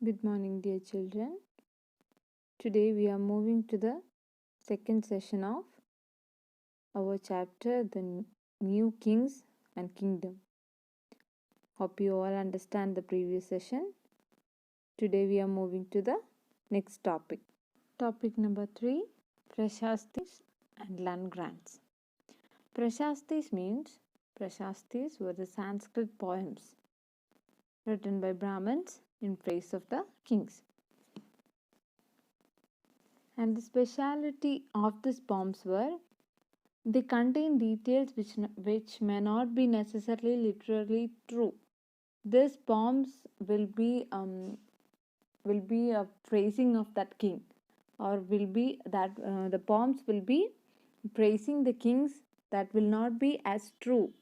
Good morning, dear children. Today we are moving to the second session of our chapter, The New Kings and Kingdom. Hope you all understand the previous session. Today we are moving to the next topic. Topic number 3, Prashastis and land grants. Prashastis were the Sanskrit poems written by Brahmins in praise of the kings. And the speciality of these poems were they contain details which may not be necessarily literally true. These poems will be a praising of that king, or will be that the poems will be praising the kings that will not be as true.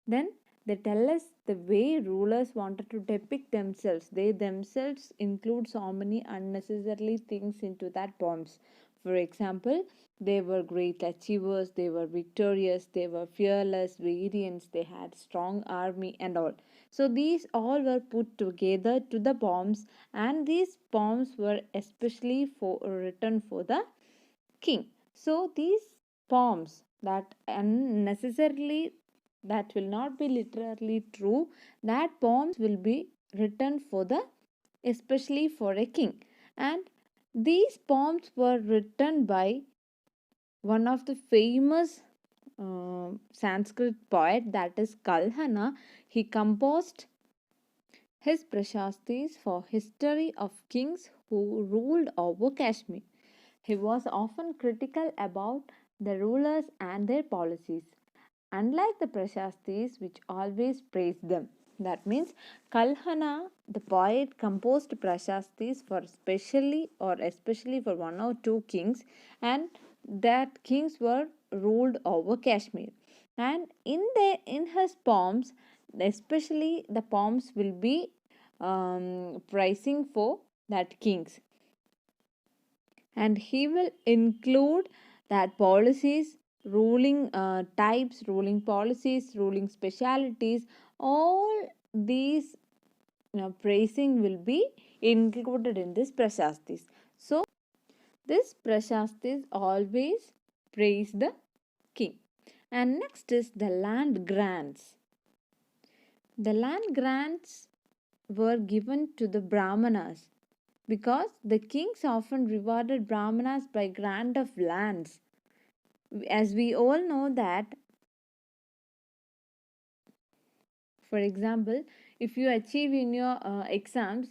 Then they tell us the way rulers wanted to depict themselves. They themselves include so many unnecessarily things into that poems. For example, they were great achievers, they were victorious, they were fearless, valiant, they had strong army and all. So these all were put together to the poems, and these poems were especially written for the king. So these poems that unnecessarily that will not be literally true, that poems will be written for the especially for a king. And these poems were written by one of the famous Sanskrit poet, that is Kalhana. He composed his Prashastis for history of kings who ruled over Kashmir. He was often critical about the rulers and their policies, unlike the Prashastis, which always praised them. That means Kalhana, the poet, composed Prashastis for specially or especially for one or two kings, and that kings were ruled over Kashmir. And in his poems, especially the poems will be praising for that kings, and he will include that policies, ruling types, ruling policies, ruling specialities, all these praising will be included in this prashastis. So this prashastis always praise the king. And next is the land grants. The land grants were given to the brahmanas because the kings often rewarded brahmanas by grant of lands. As we all know that, for example, if you achieve in your exams,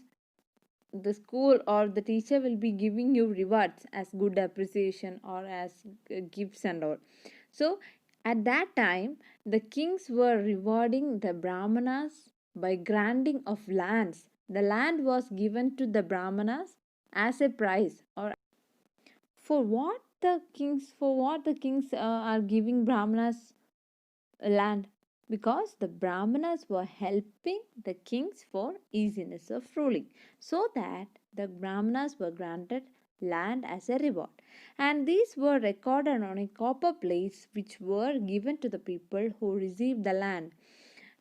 the school or the teacher will be giving you rewards as good appreciation or as gifts and all. So at that time the kings were rewarding the brahmanas by granting of lands. The land was given to the brahmanas as a prize, or for what the kings are giving brahmanas land, because the brahmanas were helping the kings for easiness of ruling, so that the brahmanas were granted land as a reward, and these were recorded on a copper plates which were given to the people who received the land.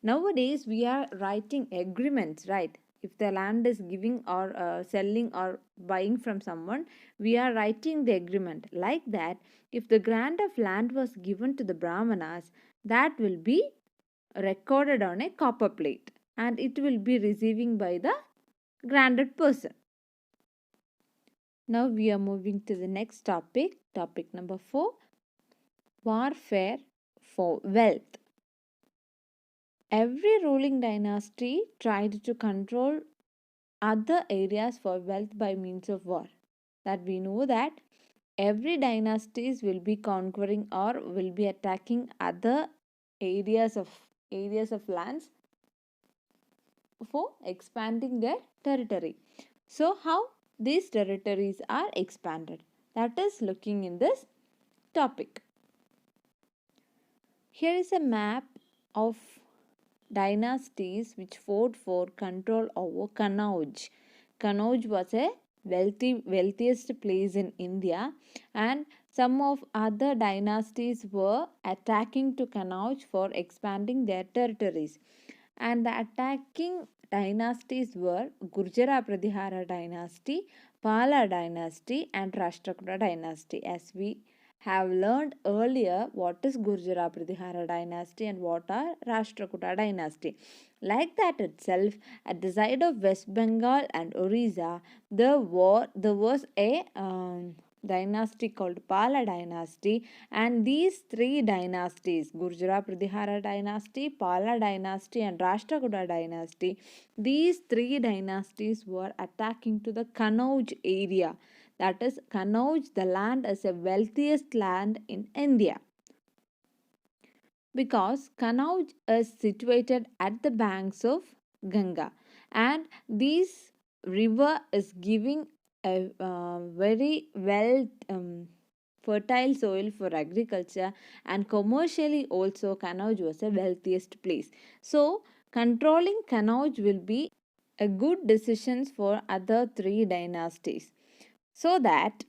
Nowadays we are writing agreements, right? If the land is giving or selling or buying from someone, we are writing the agreement like that. If the grant of land was given to the brahmanas, that will be recorded on a copper plate, and it will be receiving by the granted person. Now we are moving to the next topic, topic number 4, warfare for wealth. Every ruling dynasty tried to control other areas for wealth by means of war. That we know that every dynasties will be conquering or will be attacking other areas of lands for expanding their territory. So how these territories are expanded, that is looking in this topic. Here is a map of dynasties which fought for control over Kannauj. Kannauj was a wealthiest place in India, and some of other dynasties were attacking to Kannauj for expanding their territories. And the attacking dynasties were Gurjara Pratihara dynasty, Pala dynasty, and Rashtrakuta dynasty. As we have learned earlier, what is Gurjara Pratihara dynasty and what are Rashtrakuta dynasty. Like that itself, at the side of West Bengal and Orissa, there was a dynasty called Pala dynasty, and these three dynasties, Gurjara Pratihara dynasty, Pala dynasty, and Rashtrakuta dynasty, these three dynasties were attacking to the Kannauj area. That is, Kannauj, the land is the wealthiest land in India because Kannauj is situated at the banks of Ganga, and this river is giving a very well fertile soil for agriculture, and commercially also Kannauj was the wealthiest place. So controlling Kannauj will be a good decision for other three dynasties, so that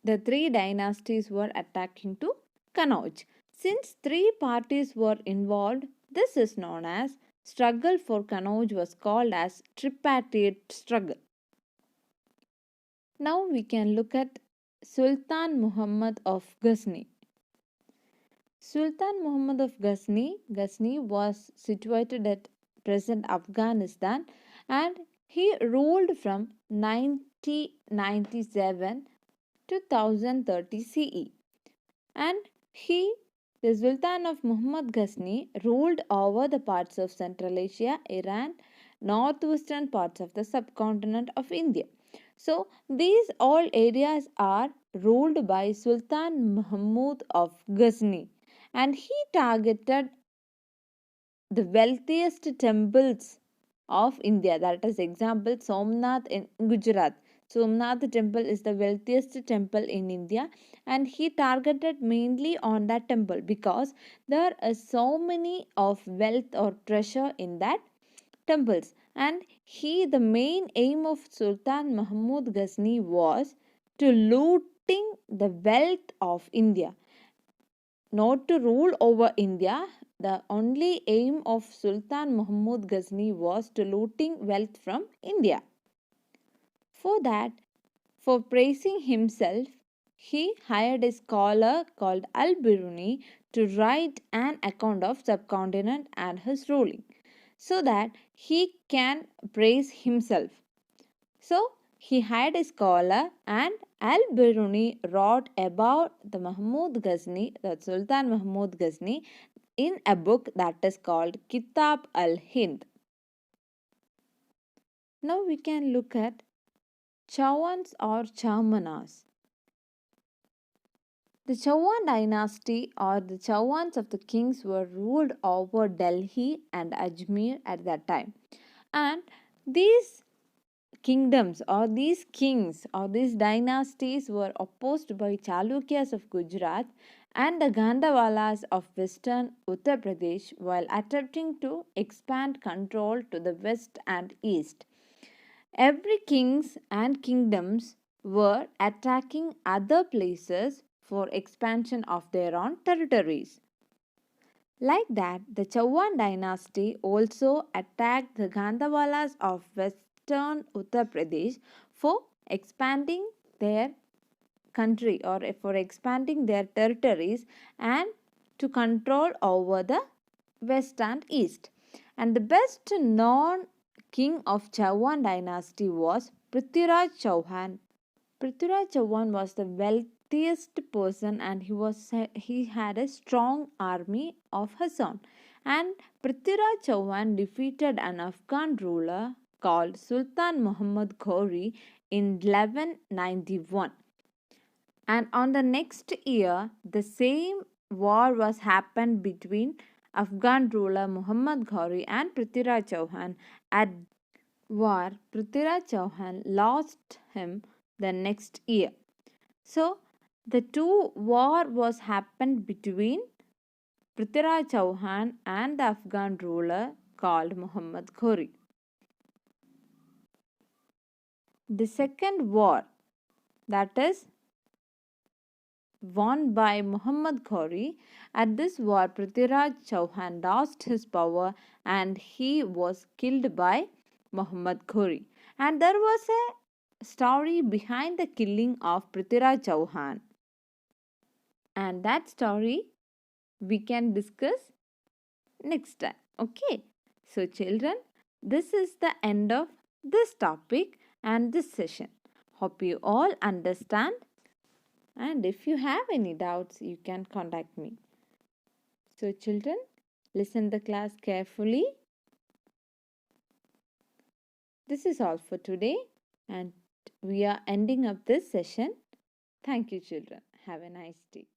the three dynasties were attacking to Kannauj. Since three parties were involved, this is known as struggle for Kannauj was called as tripartite struggle. Now we can look at Sultan Muhammad of Ghazni. Sultan Muhammad of Ghazni was situated at present Afghanistan, and he ruled from 9097 to 1030 CE. And he, the Sultan of Muhammad Ghazni, ruled over the parts of Central Asia, Iran, northwestern parts of the subcontinent of India. So these all areas are ruled by Sultan Mahmud of Ghazni, and he targeted the wealthiest temples of India. That is example Somnath in Gujarat. Somnath temple is the wealthiest temple in India, and he targeted mainly on that temple because there is so many of wealth or treasure in that temples. And the main aim of Sultan Mahmud Ghazni was to looting the wealth of India, not to rule over India. The only aim of Sultan Mahmud Ghazni was to looting wealth from India. For that, for praising himself, he hired a scholar called Al-Biruni to write an account of subcontinent and his ruling, so that he can praise himself. So he hired a scholar, and Al-Biruni wrote about the Mahmud Ghazni, the Sultan Mahmud Ghazni, in a book that is called Kitab al-Hind. Now we can look at Chauhans or Chamanas. The Chauhan dynasty or the Chauhans of the kings were ruled over Delhi and Ajmer at that time. And these kingdoms or these kings or these dynasties were opposed by Chalukyas of Gujarat and the Gandhawalas of western Uttar Pradesh while attempting to expand control to the west and east. Every kings and kingdoms were attacking other places for expansion of their own territories. Like that, the Chauhan dynasty also attacked the Gandhawalas of western Uttar Pradesh for expanding their country or for expanding their territories and to control over the west and east. And the best known king of Chauhan dynasty was Prithviraj Chauhan. Prithviraj Chauhan was the wealthiest person, and he had a strong army of his own. And Prithviraj Chauhan defeated an Afghan ruler called Sultan Muhammad Ghori in 1191. And on the next year, the same war was happened between Afghan ruler Muhammad Ghori and Prithviraj Chauhan. At war, Prithviraj Chauhan lost him the next year. So the two war was happened between Prithviraj Chauhan and the Afghan ruler called Muhammad Ghori. The second war, that is won by Muhammad Ghori. At this war, Prithviraj Chauhan lost his power and he was killed by Muhammad Ghori. And there was a story behind the killing of Prithviraj Chauhan. And that story we can discuss next time. Okay. So, children, this is the end of this topic and this session. Hope you all understand. And if you have any doubts, you can contact me. So, children, listen the class carefully. This is all for today, and we are ending up this session. Thank you, children. Have a nice day.